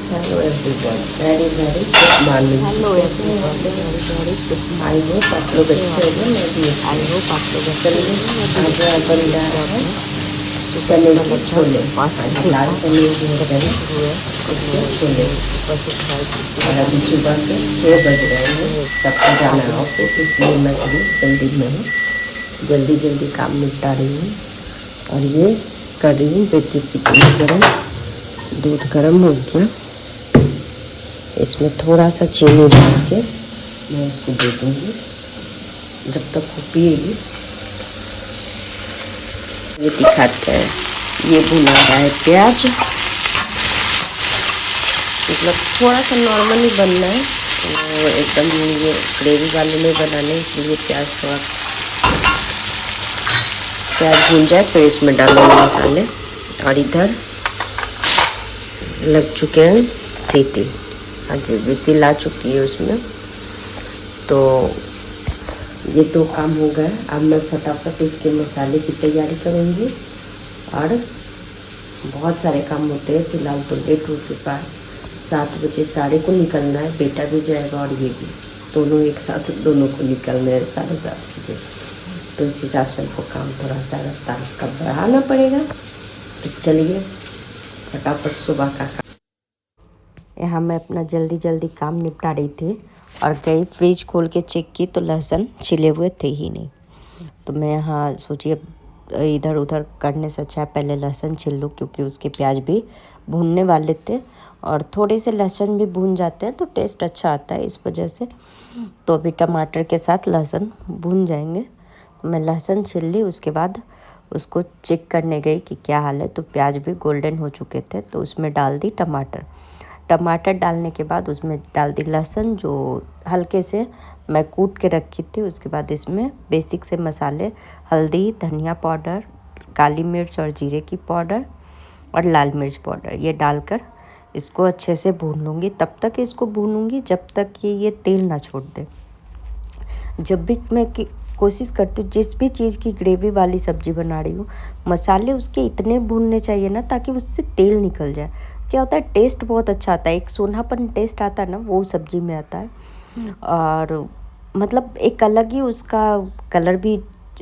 Hello everyone, very good morning. Hello कैसे हैं आप एवरीवन, लोग? Very good I morning. Hope आप लोग कैसे हो अच्छे आप होंगे, लोग? मैं भी अच्छी आई हूँ। होप आप लोग अच्छे चलिए होंगे, मैं भी आज अच्छी बन हूँ। रहा तो है अपने सुबह चने सुबह के छोले। लगभग 5 आज बजे लाल का चने जो होते हैं ब्रेकफास्ट ना शुरू है। तो मैं उसके छोले। इसमें ऊपर से स्पाइसेस और लगा अभी रही हूँ। सुबह के 6 बज तो रहे हैं, इसमें सबको जाना है आलू को ऑफिस, इसलिए मैं थोड़ी जल्दी में हूँ, जल्दी जल्दी काम निपटा रही हूँ। और ये कर रही हूँ बेटी की दूध गर्म। दूध गर्म हो गया, इसमें थोड़ा सा चीनी डाल के मैं इसको दे दूँगी जब तक वो पिएगी। ये दिखाते हैं, ये भुना रहा है प्याज, मतलब थोड़ा सा नॉर्मली बनना है, वो एकदम ये ग्रेवी वाले नहीं बनाने, इसलिए प्याज भून जाए फिर इसमें डालूंगी मसाले। और इधर लग चुके हैं सीटी, आगे विसिल आ चुकी है उसमें। तो ये तो काम हो गया, अब मैं फटाफट इसके मसाले की तैयारी करूँगी। और बहुत सारे काम होते हैं, फिलहाल तो लेट हो चुका है, 7 बजे सारे को निकलना है, बेटा भी जाएगा और ये भी, दोनों एक साथ दोनों को निकलना है 7:30 बजे। तो इस हिसाब से हमको काम थोड़ा सा रफ्तार उसका बढ़ाना पड़ेगा। तो चलिए फटाफट सुबह का काम। यहाँ मैं अपना जल्दी जल्दी काम निपटा रही थी और गई फ्रिज खोल के चेक की तो लहसुन छिले हुए थे ही नहीं। तो मैं यहाँ सोची अब इधर उधर करने से अच्छा है पहले लहसुन छील लूँ, क्योंकि उसके प्याज भी भूनने वाले थे और थोड़े से लहसुन भी भून जाते हैं तो टेस्ट अच्छा आता है, इस वजह से। तो अभी टमाटर के साथ लहसुन भून जाएंगे। तो मैं लहसुन छील ली, उसके बाद उसको चेक करने गई कि क्या हाल है, तो प्याज भी गोल्डन हो चुके थे, तो उसमें डाल दी टमाटर डालने के बाद उसमें डाल दी लहसुन जो हल्के से मैं कूट के रखी थी। उसके बाद इसमें बेसिक से मसाले, हल्दी, धनिया पाउडर, काली मिर्च और जीरे की पाउडर और लाल मिर्च पाउडर, ये डालकर इसको अच्छे से भून लूँगी। तब तक इसको भूनूँगी जब तक कि ये तेल ना छोड़ दे। जब भी मैं कोशिश करती हूँ जिस भी चीज़ की ग्रेवी वाली सब्ज़ी बना रही हूँ, मसाले उसके इतने भूनने चाहिए ना ताकि उससे तेल निकल जाए। क्या होता है, टेस्ट बहुत अच्छा आता है, एक सोनापन टेस्ट आता है ना, वो सब्ज़ी में आता है। और मतलब एक अलग ही उसका कलर भी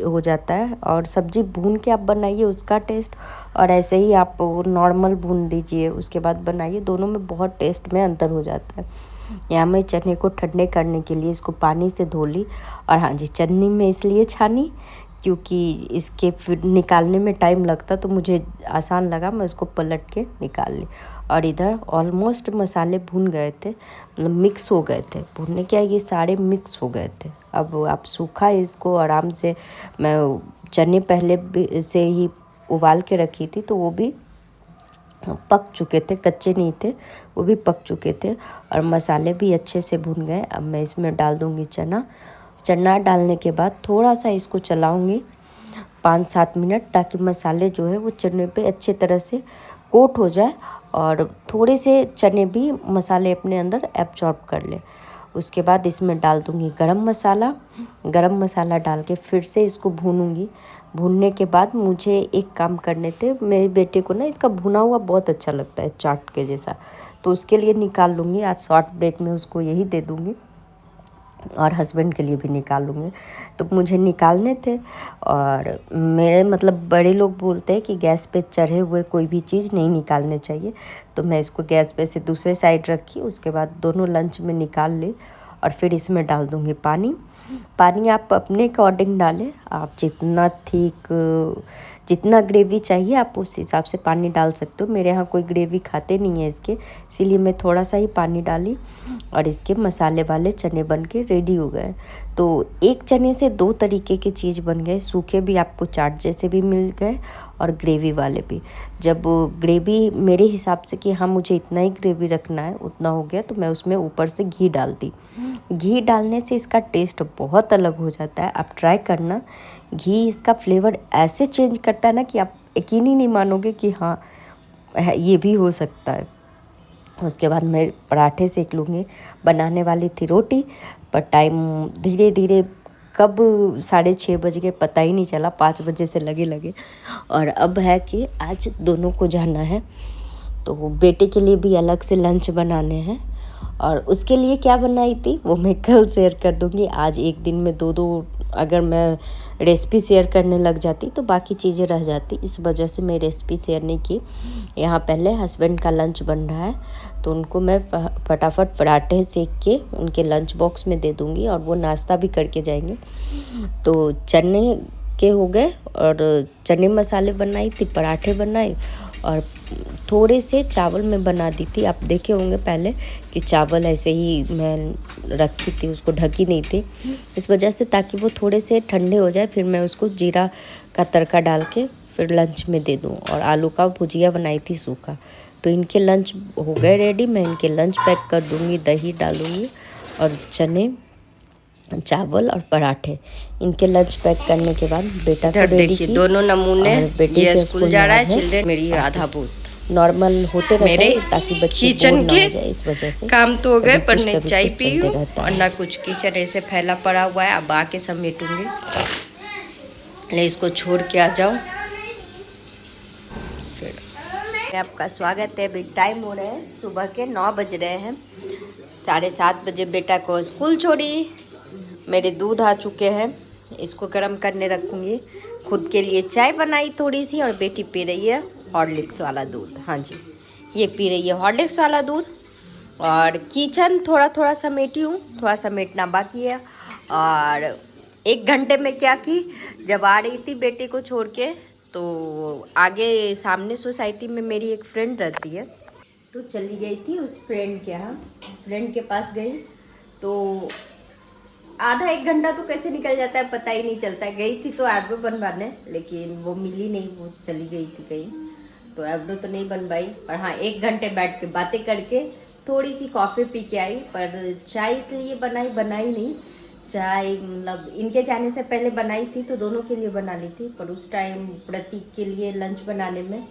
हो जाता है। और सब्ज़ी भून के आप बनाइए उसका टेस्ट, और ऐसे ही आप नॉर्मल भून दीजिए उसके बाद बनाइए, दोनों में बहुत टेस्ट में अंतर हो जाता है। यहाँ मैं चने को ठंडे करने के लिए इसको पानी से धो ली। और हाँ जी, चन्नी में इसलिए छानी क्योंकि इसके फिर निकालने में टाइम लगता, तो मुझे आसान लगा, मैं इसको पलट के निकाल ली। और इधर ऑलमोस्ट मसाले भून गए थे, मतलब मिक्स हो गए थे, भूनने क्या ये सारे मिक्स हो गए थे। अब आप सूखा इसको आराम से, मैं चने पहले भी से ही उबाल के रखी थी तो वो भी पक चुके थे, कच्चे नहीं थे, वो भी पक चुके थे और मसाले भी अच्छे से भून गए। अब मैं इसमें डाल दूँगी चना डालने के बाद थोड़ा सा इसको चलाऊँगी 5-7 मिनट, ताकि मसाले जो है वो चने पे अच्छे तरह से कोट हो जाए और थोड़े से चने भी मसाले अपने अंदर एब्जॉर्ब कर ले। उसके बाद इसमें डाल दूँगी गरम मसाला डाल के फिर से इसको भूनूँगी। भूनने के बाद मुझे एक काम करने थे, मेरे बेटे को ना इसका भुना हुआ बहुत अच्छा लगता है चाट के जैसा, तो उसके लिए निकाल लूँगी। आज शॉर्ट ब्रेक में उसको यही दे दूँगी और हस्बैंड के लिए भी निकालूंगी। तो मुझे निकालने थे, और मेरे मतलब बड़े लोग बोलते हैं कि गैस पे चढ़े हुए कोई भी चीज़ नहीं निकालने चाहिए। तो मैं इसको गैस पे से दूसरे साइड रखी, उसके बाद दोनों लंच में निकाल ली और फिर इसमें डाल दूँगी पानी आप अपने अकॉर्डिंग डालें, आप जितना ग्रेवी चाहिए आप उस हिसाब से पानी डाल सकते हो। मेरे यहाँ कोई ग्रेवी खाते नहीं है इसके, इसीलिए मैं थोड़ा सा ही पानी डाली और इसके मसाले वाले चने बन के रेडी हो गए। तो एक चने से 2 तरीके की चीज़ बन गए, सूखे भी आपको चाट जैसे भी मिल गए और ग्रेवी वाले भी। जब ग्रेवी मेरे हिसाब से कि हाँ मुझे इतना ही ग्रेवी रखना है उतना हो गया, तो मैं उसमें ऊपर से घी डाल दी। घी डालने से इसका टेस्ट बहुत अलग हो जाता है, आप ट्राई करना। घी इसका फ्लेवर ऐसे चेंज करता है ना कि आप यकीन ही नहीं मानोगे कि हाँ ये भी हो सकता है। उसके बाद मैं पराठे सेक लूँगी, बनाने वाली थी रोटी, पर टाइम धीरे धीरे कब 6:30 बज गए पता ही नहीं चला, 5 बजे से लगे और अब है कि आज दोनों को जाना है। तो बेटे के लिए भी अलग से लंच बनाने हैं और उसके लिए क्या बनाई थी वो मैं कल शेयर कर दूँगी। आज एक दिन में दो अगर मैं रेसिपी शेयर करने लग जाती तो बाकी चीज़ें रह जाती, इस वजह से मैं रेसिपी शेयर नहीं की। यहाँ पहले हस्बैंड का लंच बन रहा है तो उनको मैं फटाफट पराठे सेक के उनके लंच बॉक्स में दे दूँगी और वो नाश्ता भी करके जाएंगे। तो चने के हो गए और चने मसाले बनाई थी, पराठे बनाए और थोड़े से चावल मैं बना दी थी। आप देखे होंगे पहले कि चावल ऐसे ही मैं रखी थी, उसको ढकी नहीं थी इस वजह से, ताकि वो थोड़े से ठंडे हो जाए, फिर मैं उसको जीरा का तड़का डाल के फिर लंच में दे दूँ। और आलू का भुजिया बनाई थी सूखा। तो इनके लंच हो गए रेडी, मैं इनके लंच पैक कर दूँगी, दही डालूँगी और चने, चावल और पराठे, इनके लंच पैक करने के बाद बेटा को रेडी की। दोनों नमूने, ये स्कूल जा रहा है, चिल्ड्रन मेरी आधा भूत नॉर्मल होते रहते हैं ताकि बच्चे बोर ना हो जाए, इस वजह से काम तो हो गए पर नहीं चाय पी हूँ और ना कुछ। किचन ऐसे फैला पड़ा हुआ है, अब आके समेटूंगी। ले इसको छोड़ के आ जाओ फिर। आपका स्वागत है। अभी टाइम हो रहे हैं सुबह के 9 बज रहे हैं। 7:30 बजे बेटा को स्कूल छोड़ी। मेरे दूध आ चुके हैं, इसको गर्म करने रखूँगी। खुद के लिए चाय बनाई थोड़ी सी और बेटी पी रही है हॉर्लिक्स वाला दूध। हाँ जी, ये पी रही है हॉर्लिक्स वाला दूध। और किचन थोड़ा थोड़ा समेटी हूँ, थोड़ा समेटना बाकी है। और 1 घंटे में क्या की, जब आ रही थी बेटे को छोड़ के तो आगे सामने सोसाइटी में मेरी एक फ्रेंड रहती है, तो चली गई थी उस फ्रेंड के यहाँ, फ्रेंड के पास गई तो आधा 1 घंटा तो कैसे निकल जाता है पता ही नहीं चलता है। गई थी तो आईब्रो बनवाने, लेकिन वो मिली नहीं, वो चली गई थी कहीं, तो आईब्रो तो नहीं बनवाई। और हाँ, 1 घंटे बैठ के बातें करके थोड़ी सी कॉफ़ी पी के आई। पर चाय इसलिए बनाई नहीं, चाय मतलब इनके जाने से पहले बनाई थी तो दोनों के लिए बना ली थी, पर उस टाइम प्रतीक के लिए लंच बनाने में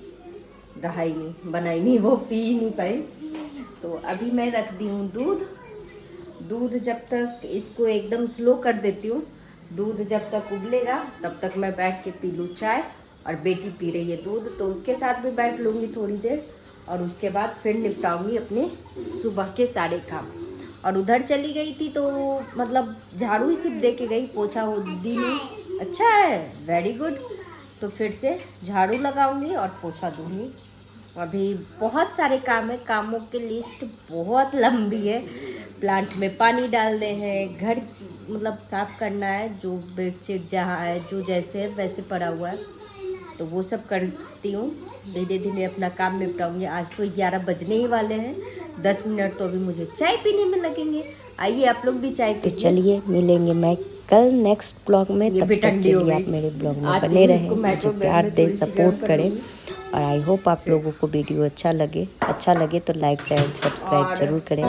रहा ही नहीं, बनाई नहीं, वो पी ही नहीं पाई। तो अभी मैं रख दी हूँ दूध जब तक इसको एकदम स्लो कर देती हूँ। दूध जब तक उबलेगा तब तक मैं बैठ के पी लूँ चाय। और बेटी पी रही है दूध, तो उसके साथ भी बैठ लूँगी थोड़ी देर और उसके बाद फिर निपटाऊँगी अपने सुबह के सारे काम। और उधर चली गई थी तो मतलब झाड़ू ही सिर्फ दे के गई, पोछा हो दी नहीं। अच्छा है, वेरी गुड। तो फिर से झाड़ू लगाऊंगी और पोछा दूंगी। अभी बहुत सारे काम है, कामों की लिस्ट बहुत लंबी है। प्लांट में पानी डालने हैं, घर मतलब साफ़ करना है, जो बेडशीट जहाँ है जो जैसे है वैसे पड़ा हुआ है, तो वो सब करती हूँ। धीरे धीरे अपना काम निपटाऊंगी। आज तो 11 बजने ही वाले हैं, 10 मिनट तो अभी मुझे चाय पीने में लगेंगे। आइए आप लोग भी चाय पीजिए। चलिए मिलेंगे मैं कल नेक्स्ट ब्लॉग में। तब तक के लिए आप मेरे ब्लॉग में बने रहें, मुझे प्यार दे, सपोर्ट करें। और आई होप आप लोगों को वीडियो अच्छा लगे तो लाइक शेयर सब्सक्राइब जरूर करें।